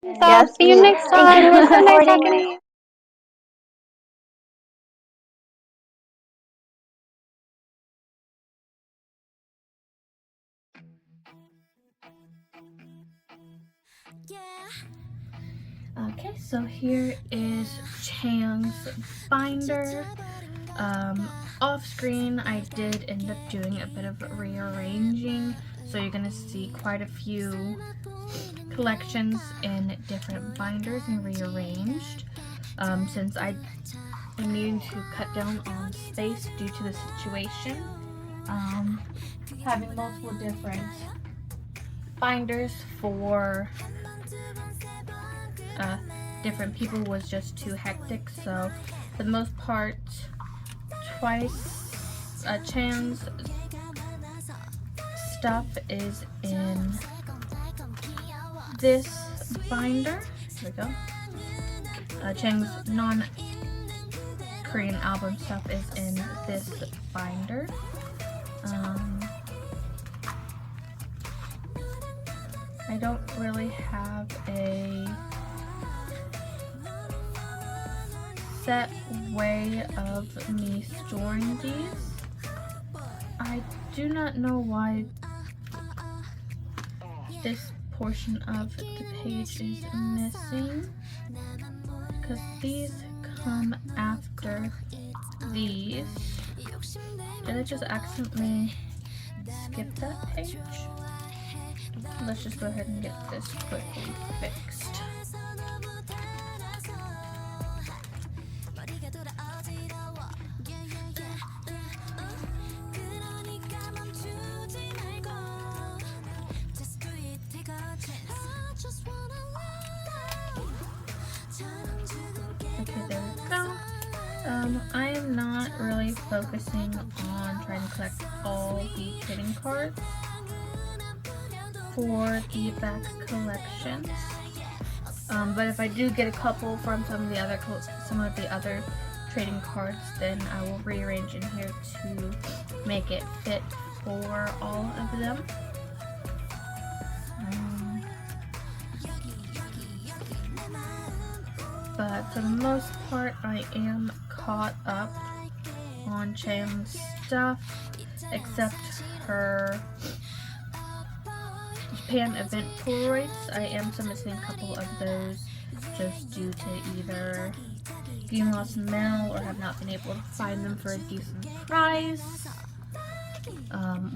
Yes, See you next thank time. you It for was so nice supporting talking to us. you. Okay, so here is Chang's binder. Off screen, I did end up doing a bit of rearranging, so you're gonna see quite a few collections in different binders and rearranged. Since I am needing to cut down on space due to the situation, having multiple different binders for different people was just too hectic. So for the most part, Chan's stuff is in this binder. Here we go. Chang's non-Korean album stuff is in this binder. I don't really have a set way of me storing these. I do not know why this portion of the page is missing, because these come after these. Did I just accidentally skip that page? Let's just go ahead and get this quickly fixed. Okay, there we go. I am not really focusing on trying to collect all the trading cards for the back collections. But if I do get a couple from some of the other trading cards, then I will rearrange in here to make it fit for all of them. But for the most part, I am caught up on Chan's stuff, except her Japan event Polaroids. I am still missing a couple of those just due to either being lost in the mail or have not been able to find them for a decent price,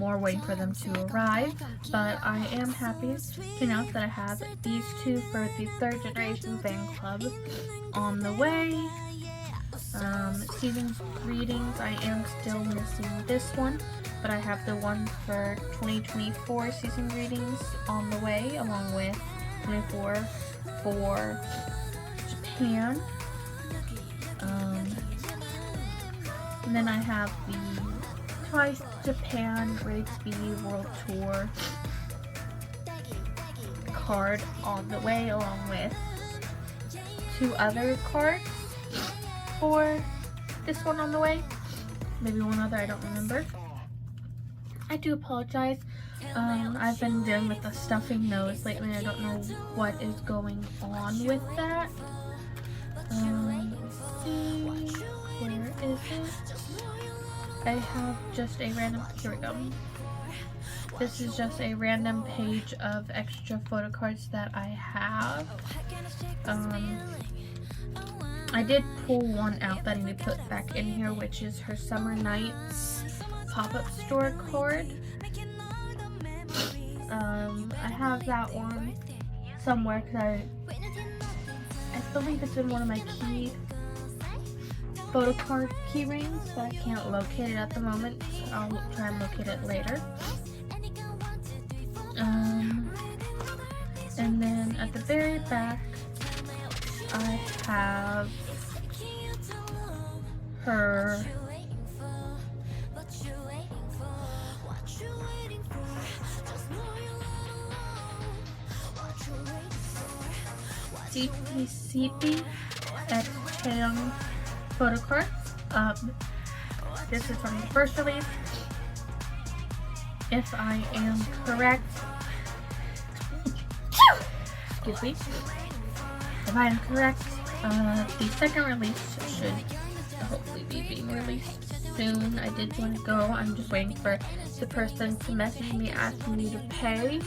or waiting for them to arrive. But I am happy to announce that I have these two for the 3rd generation fan club on the way. Season greetings, I am still missing this one, but I have the one for 2024 season greetings on the way, along with 24 for Japan. And then I have the Twice Japan Ready to Be World Tour card on the way, along with 2 other cards for this one on the way. Maybe one other, I don't remember. I do apologize. I've been dealing with a stuffy nose lately. I don't know what is going on with that. Let's see. Where is it? I have just a random, here we go. This is just a random page of extra photo cards that I have. I did pull one out that I need to put back in here, which is her Summer Nights pop-up store card. I have that one somewhere because I believe it's in one of my Photocard key rings, but I can't locate it at the moment. So I'll try and locate it later. And then at the very back, I have her CP X Chang Photocards. This is from the first release. If I am correct, excuse me, if I'm correct, the second release should hopefully be being released soon. I did want to go. I'm just waiting for the person to message me asking me to pay.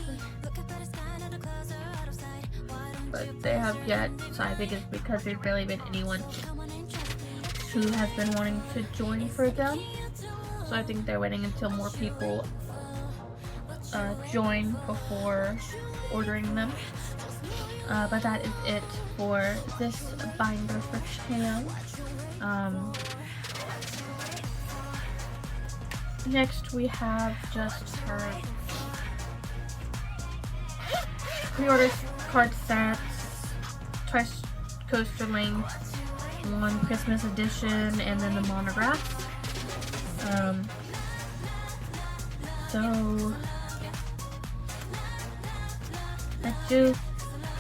But they have yet, so I think it's because there's barely been anyone who has been wanting to join for them. So I think they're waiting until more people join before ordering them. But that is it for this binder for Chang. Next we have just her pre-order card sets, twice coaster length, one Christmas edition, and then the monographs. So I do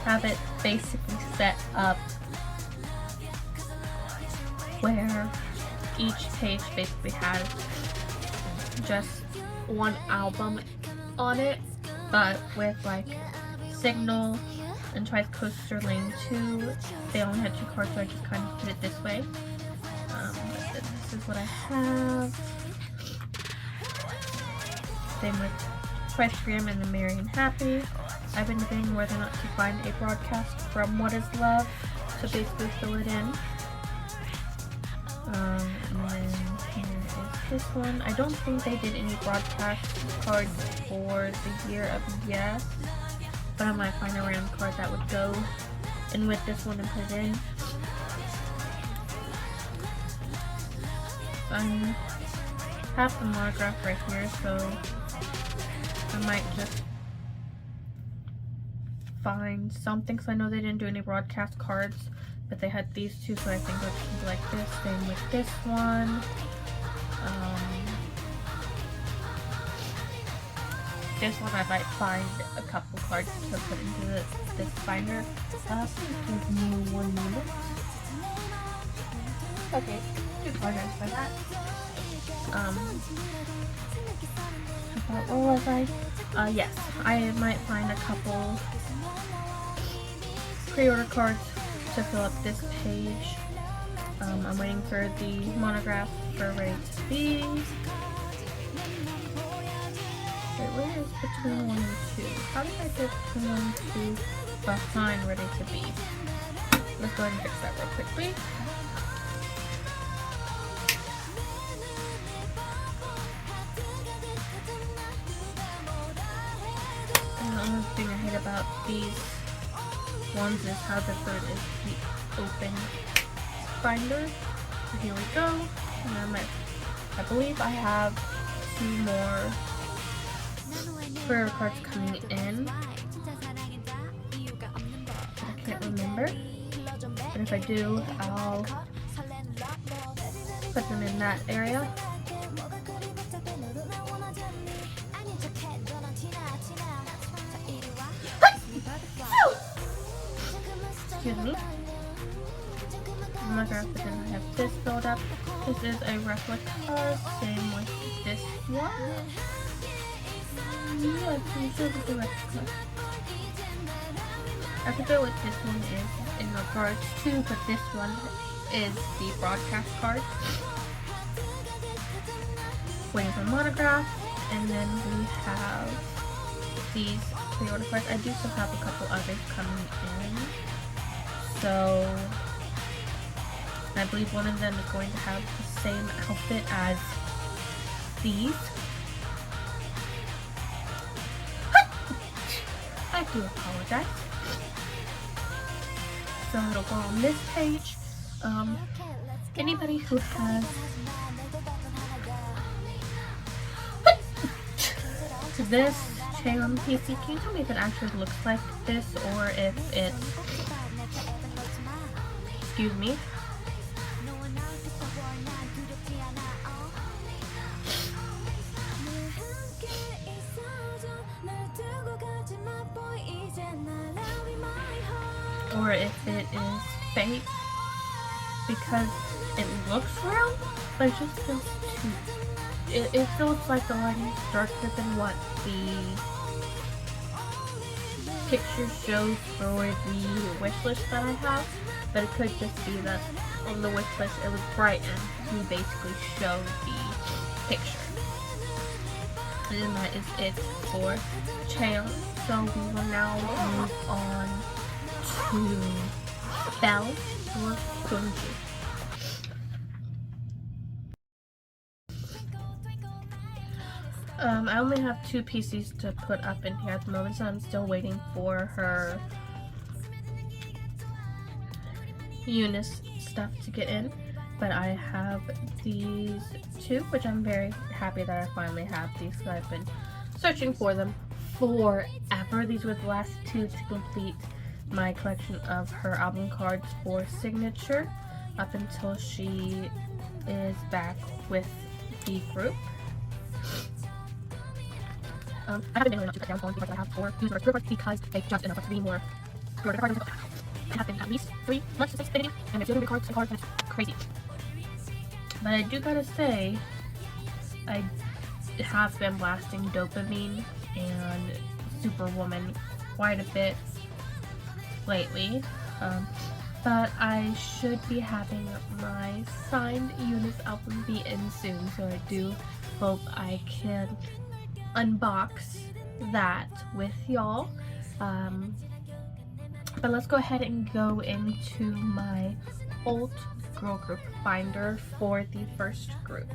have it basically set up where each page basically has just one album on it, but with like Signal and Twice Coaster Lane 2, they only had 2 cards, so I just kind of put it this way. This is what I have. Same with Twice Graham and the Merry and Happy. I've been debating whether or not to find a broadcast from What Is Love to basically fill it in. And then here is this one. I don't think they did any broadcast cards for the Year of Yes, but I might find a random card that would go in with this one and put it in. I have the monograph right here, so I might just find something, because I know they didn't do any broadcast cards, but they had these two, so I think it should be like this. Same with this one. This one I might find a couple cards to put into this binder. Give me 1 minute. Okay, do apologize for that. What was I? Yes, I might find a couple pre-order cards to fill up this page. I'm waiting for the monograph for Ready to Be. Wait, where is between 1 and 2? How did I get between 1 and 2 behind Ready to Be? Let's go ahead and fix that real quickly. And the only thing I hate about these ones is how the third is the open binder. So here we go. And I believe I have 2 more prayer cards coming in. I can't remember. But if I do, I'll put them in that area. Excuse me. Monograph, but then I have this filled up. This is a replica, same with this one. Yeah, I'm pretty sure it's a replica. I forget what this one is in regards to, but this one is the broadcast card. Waiting for monograph, and then we have these pre-order cards. I do still have a couple others coming in. So I believe one of them is going to have the same outfit as these. I do apologize. So it'll go on this page. Anybody who has this chain on the PC, can you tell me if it actually looks like this or if it's, excuse me, or if it is fake, because it looks real, but it just feels too, it feels like the lighting is darker than what the picture shows for the wish list that I have, but it could just be that on the wish list it was brightened to basically show the picture. And that is it for Chaos. So we will now move on to Belle or Gunji. I only have 2 PCs to put up in here at the moment, so I'm still waiting for her Eunice stuff to get in. But I have these 2, which I'm very happy that I finally have these, because I've been searching for them forever. These were the last 2 to complete my collection of her album cards for Signature, up until she is back with the group. I haven't been able to cut down on the cards I have for use of cards because they just enough to be more. It has been at least 3 months since Infinity, and if you look at the cards, it's crazy. But I do gotta say, I have been blasting Dopamine and Superwoman quite a bit lately. But I should be having my signed Eunice album be in soon, so I do hope I can unbox that with y'all. But let's go ahead and go into my old girl group binder for the first group.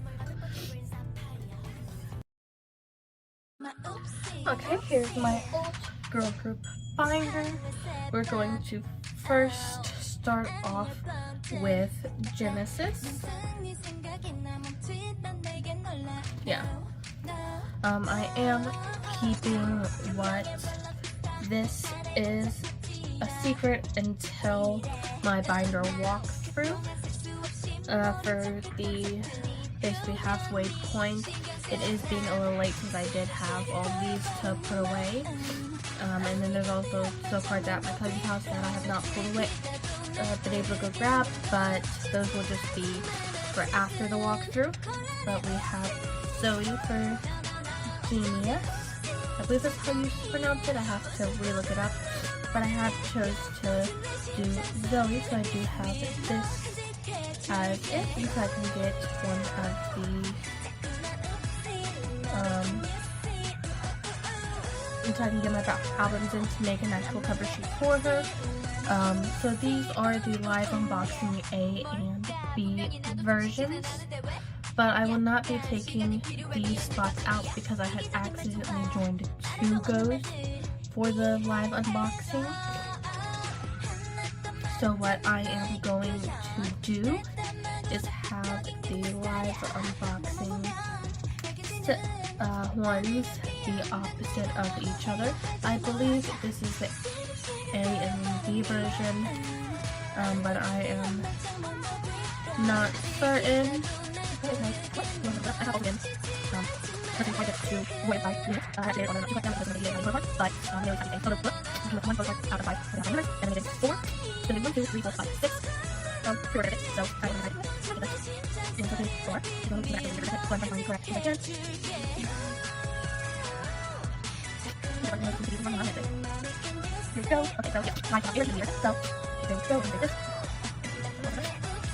Okay, here's my old girl group binder. We're going to first start off with Genesis. Yeah. I am keeping what this is a secret until my binder walkthrough. For the basically halfway point, it is being a little late since I did have all these to put away. And then there's also Photocard at my cousin's house that I have not pulled away, been able to go grab, but those will just be for after the walkthrough. But we have Zoe for Genius. I believe that's how you pronounce it. I have to re-look it up. But I have chose to do Zoe, so I do have this as it, and so I can get one of the and so I can get my albums in to make an actual cover sheet for her. So these are the live unboxing A and B versions, but I will not be taking these spots out because I had accidentally joined 2 goes for the live unboxing. So what I am going to do is have the live unboxing ones the opposite of each other. I believe this is the A and B version, but I am not certain.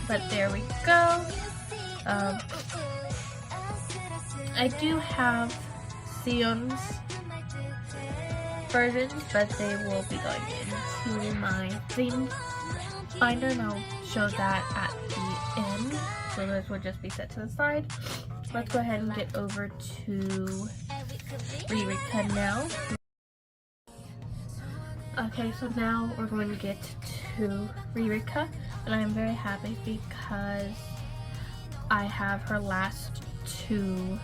But there we go. I do have Sion's versions, but they will be going into my theme binder, and I'll show that at the end. So those will just be set to the side. Let's go ahead and get over to Ririka now. Okay, so now we're going to get to Ririka, and I'm very happy because I have her last 2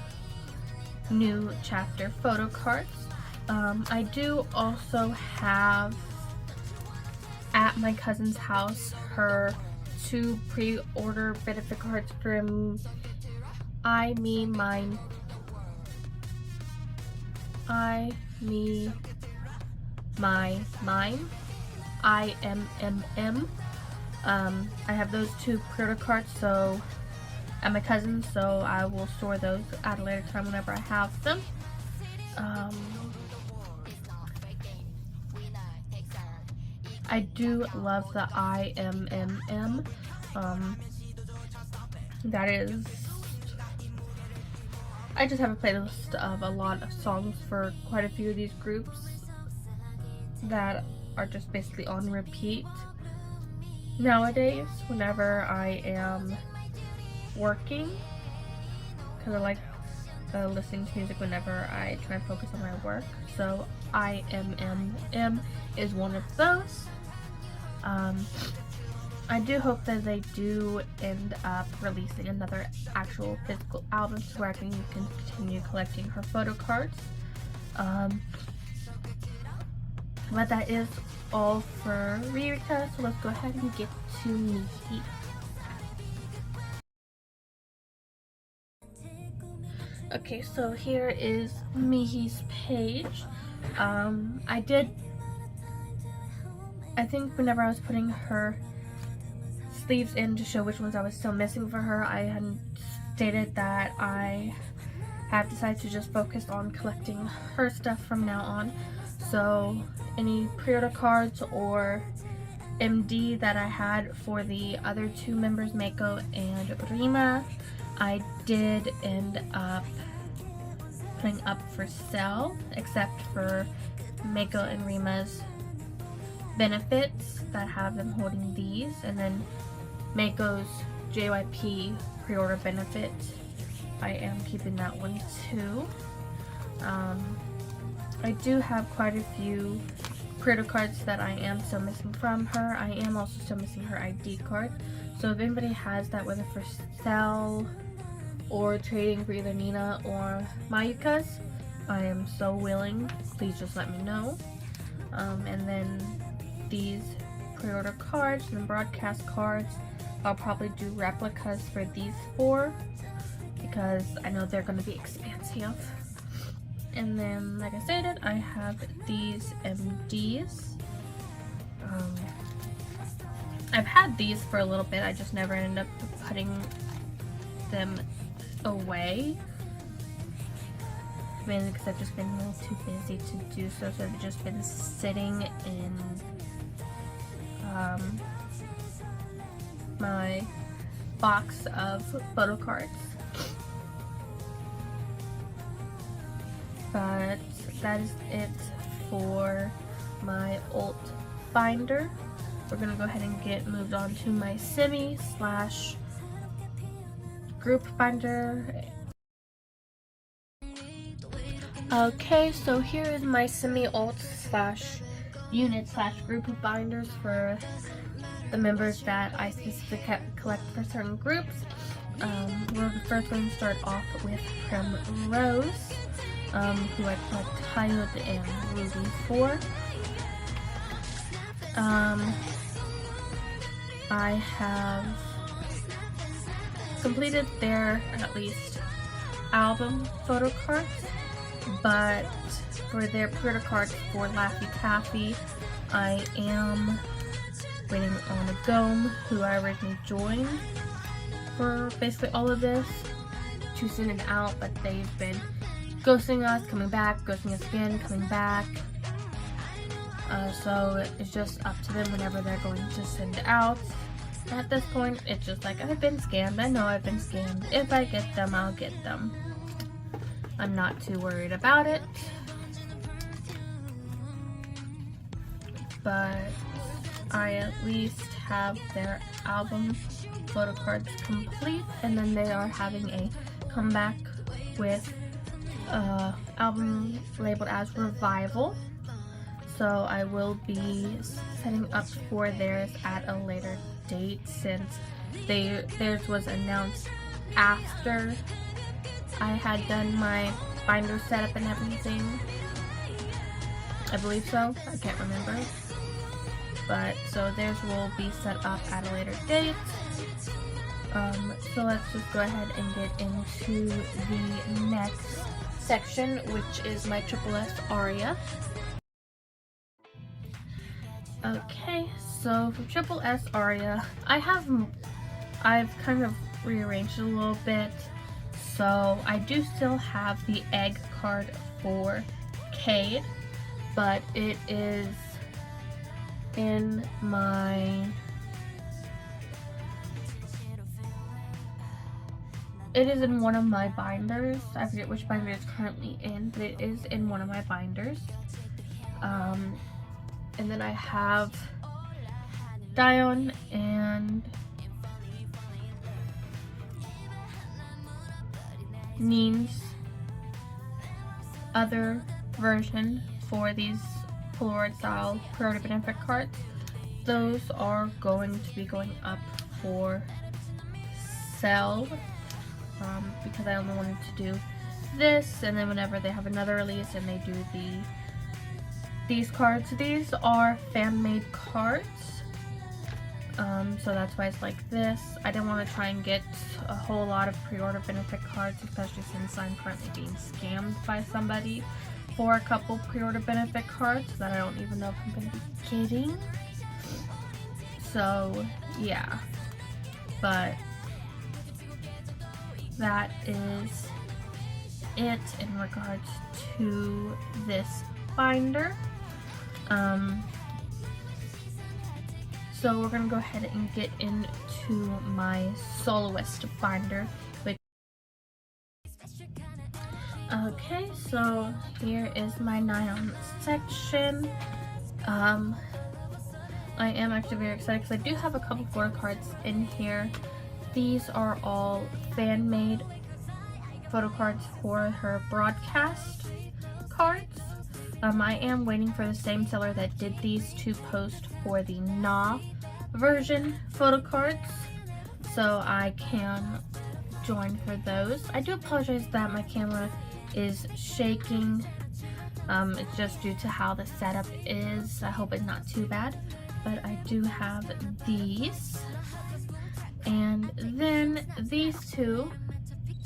new chapter photo cards. I do also have at my cousin's house her 2 pre-order benefit cards from I, Me, Mine. I, Me, My, Mine. IMMM. I have those 2 pre-order cards, so at my cousin's, so I will store those at a later time whenever I have them. I do love the IMMM. That is, I just have a playlist of a lot of songs for quite a few of these groups that are just basically on repeat nowadays whenever I am working, because I like listening to music whenever I try and focus on my work. So IMMM is one of those. I do hope that they do end up releasing another actual physical album so where I can continue collecting her photo cards. But that is all for Rika, so let's go ahead and get to Mihi. Okay, so here is Mihi's page. I think whenever I was putting her sleeves in to show which ones I was still missing for her, I had stated that I have decided to just focus on collecting her stuff from now on. So any pre-order cards or MD that I had for the other two members, Mako and Rima, I did end up putting up for sale, except for Mako and Rima's benefits that have them holding these, and then Mako's JYP pre-order benefit, I am keeping that one too. I do have quite a few pre-order cards that I am still missing from her. I am also still missing her ID card. So if anybody has that, whether for sale or trading for either Nina or Mayuka's, I am so willing. Please just let me know. And then these pre-order cards and broadcast cards, I'll probably do replicas for these four because I know they're going to be expensive. And then, like I stated, I have these MDs. I've had these for a little bit, I just never ended up putting them away. Mainly because I've just been a little too busy to do so, so they've just been sitting in my box of photo cards. But that is it for my alt binder. We're gonna go ahead and get moved on to my semi slash group binder. Okay, so here is my semi alt slash unit slash group of binders for the members that I specifically collect for certain groups. We're first going to start off with Primrose, who I collect Hyode and Ruby for. I have completed their, at least, album photo cards, but for their pre-order cards for Laffy Taffy, I am waiting on a Gome, who I originally joined for basically all of this, to send it out, but they've been ghosting us, coming back, ghosting us again, coming back. So it's just up to them whenever they're going to send it out. At this point, it's just like, I've been scammed. I know I've been scammed. If I get them, I'll get them. I'm not too worried about it. But I at least have their album photo cards complete, and then they are having a comeback with album labeled as Revival. So I will be setting up for theirs at a later date, since theirs was announced after I had done my binder setup and everything. I believe so. I can't remember. But so theirs will be set up at a later date. So let's just go ahead and get into the next section, which is my Triple S Aria. Okay, so for Triple S Aria, I've kind of rearranged it a little bit. So I do still have the egg card for Cade, but it is in my, it is in one of my binders. I forget which binder it's currently in, but it is in one of my binders. And then I have Dion and Neen's other version for these Polaroid style priority benefit cards. Those are going to be going up for sale because I only wanted to do this, and then whenever they have another release and they do these cards, these are fan-made cards. So that's why it's like this. I didn't want to try and get a whole lot of pre-order benefit cards, especially since I'm currently being scammed by somebody for a couple pre-order benefit cards that I don't even know if I'm going to be getting. So yeah, but that is it in regards to this binder. So we're gonna go ahead and get into my soloist binder. Okay, so here is my nylon section. I am actually very excited because I do have a couple Photocards in here. These are all fan-made Photocards for her broadcast cards. I am waiting for the same seller that did these to post for the NA version Photocards, so I can join for those. I do apologize that my camera is shaking. It's just due to how the setup is. I hope it's not too bad, but I do have these. And then these two,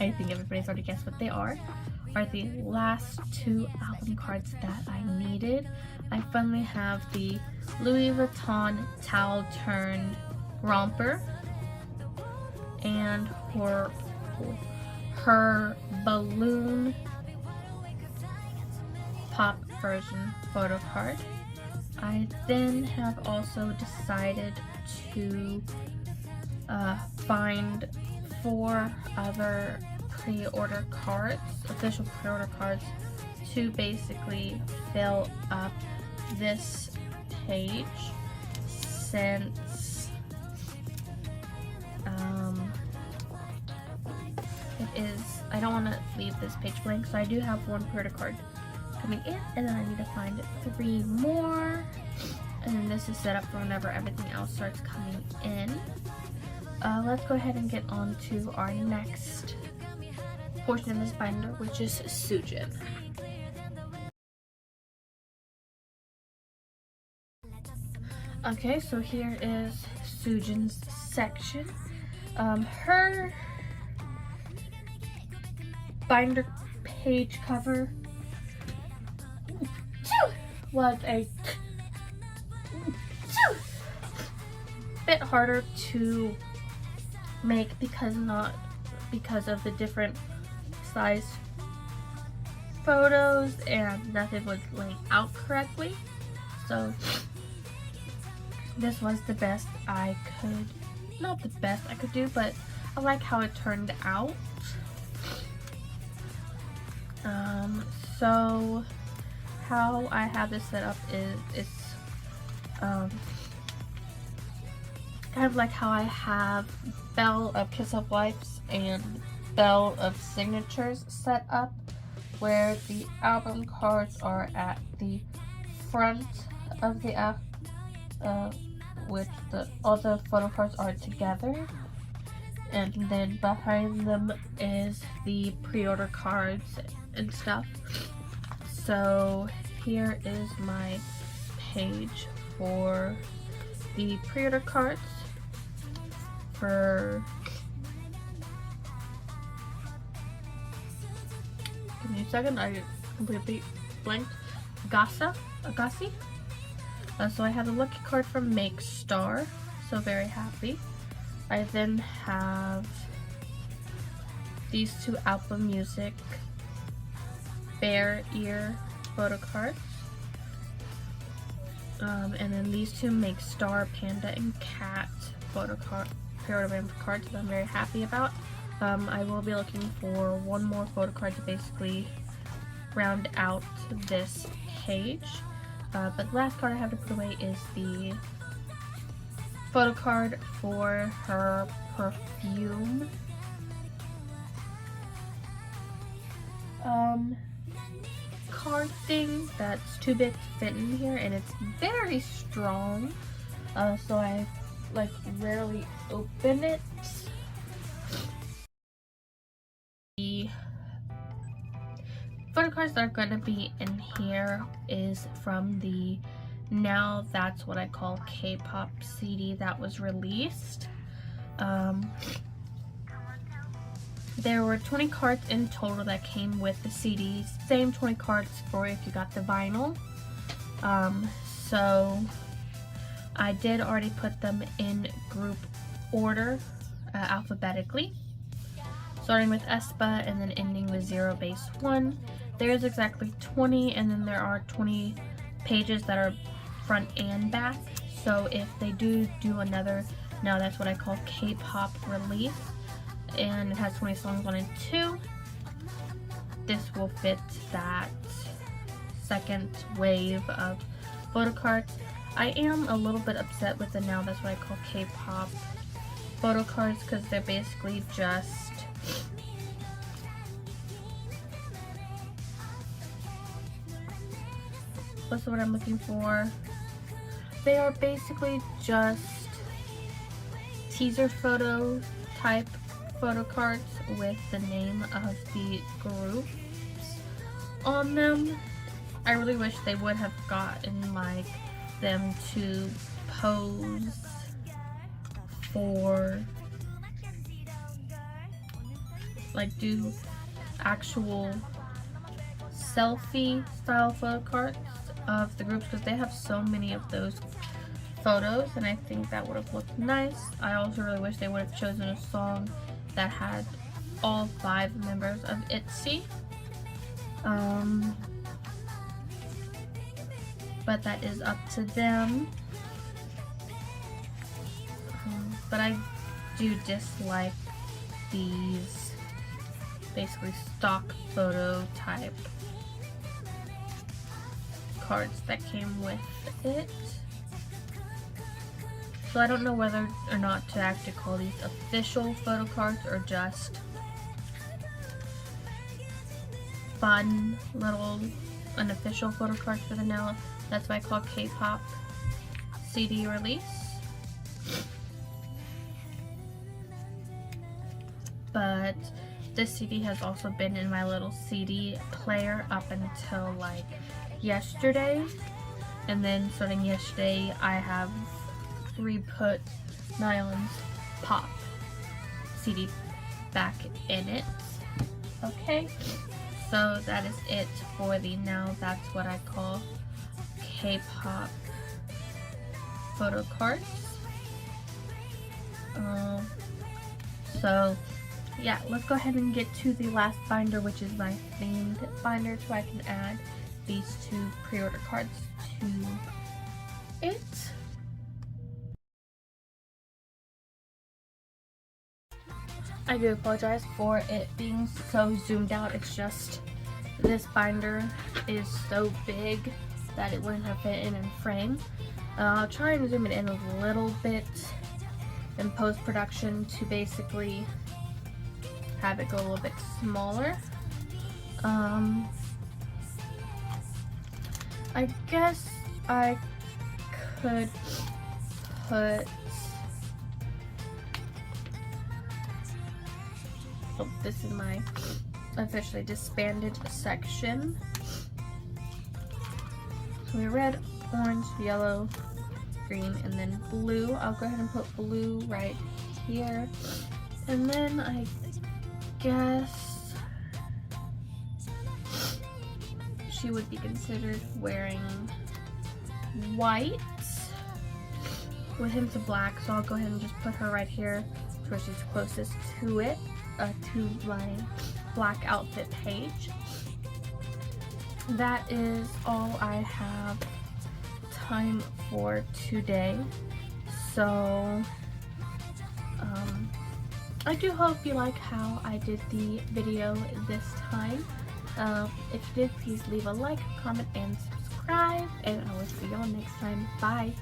I think everybody's already guessed what they are the last two album cards that I needed. I finally have the Louis Vuitton Towel Turned Romper and her balloon pop version photo card. I then have also decided to find 4 other pre-order cards, official pre-order cards, to basically fill up this page, since it is, I don't want to leave this page blank, so I do have 1 pre-order card coming in, and then I need to find 3 more, and then this is set up for whenever everything else starts coming in. Let's go ahead and get on to our next portion of this binder, which is Sujin. Okay, so here is Sujin's section. Her binder page cover was a bit harder to make because of the different size photos and nothing was laid out correctly. So this was the best I could, not the best I could do, but I like how it turned out. So how I have this set up is it's kind of like how I have Belle of Kiss of Lights and Belle of Signatures set up, where the album cards are at the front of the app, with all the photo cards are together, and then behind them is the pre-order cards and stuff. So here is my page for the pre-order cards for, give me a second, I completely blanked, Agassi. So I have the lucky card from Make Star, so very happy. I then have these 2 album music Bare Ear photo cards. And then these two make Star, Panda, and Cat photocard pre-order cards that I'm very happy about. I will be looking for one more photocard to basically round out this page. But the last card I have to put away is the photocard for her perfume. Card thing that's too big to fit in here, and it's very strong, so I like rarely open it. The photocards that are going to be in here is from the Now That's What I Call K-Pop CD that was released. There were 20 cards in total that came with the CD. Same 20 cards for if you got the vinyl. So I did already put them in group order, alphabetically, starting with aespa and then ending with 0 base 1. There's exactly 20, and then there are 20 pages that are front and back. So if they do another Now That's What I Call K-Pop release, and it has 20 songs 1 and 2, this will fit that second wave of photocards. I am a little bit upset with the Now That's What I Call K-Pop photocards because they're basically just what's the word I'm looking for? They are basically just teaser photo type photocards with the name of the groups on them. I really wish they would have gotten like them to pose for like do actual selfie style photocards of the groups, because they have so many of those photos, and I think that would have looked nice. I also really wish they would have chosen a song that had all 5 members of ITZY. But that is up to them. But I do dislike these basically stock photo type cards that came with it. So I don't know whether or not to actually call these official photo cards or just fun little unofficial photo cards for the Now That's What I Call K-Pop CD release. But this CD has also been in my little CD player up until like yesterday, and then starting yesterday I have re-put Nylon's Pop CD back in it. Okay, so that is it for the Now That's What I Call K-Pop photo cards. So yeah, let's go ahead and get to the last binder, which is my themed binder, so I can add these 2 pre-order cards to it. I do apologize for it being so zoomed out. It's just this binder is so big that it wouldn't have fit in frame. I'll try and zoom it in a little bit in post-production to basically have it go a little bit smaller. I guess I could put, oh, this is my officially disbanded section. So we have red, orange, yellow, green, and then blue. I'll go ahead and put blue right here. And then I guess she would be considered wearing white with hints of black, so I'll go ahead and just put her right here where she's closest to it, to my black outfit page. That is all I have time for today. So I do hope you like how I did the video this time. If you did, please leave a like, comment, and subscribe, and I will see you all next time. Bye!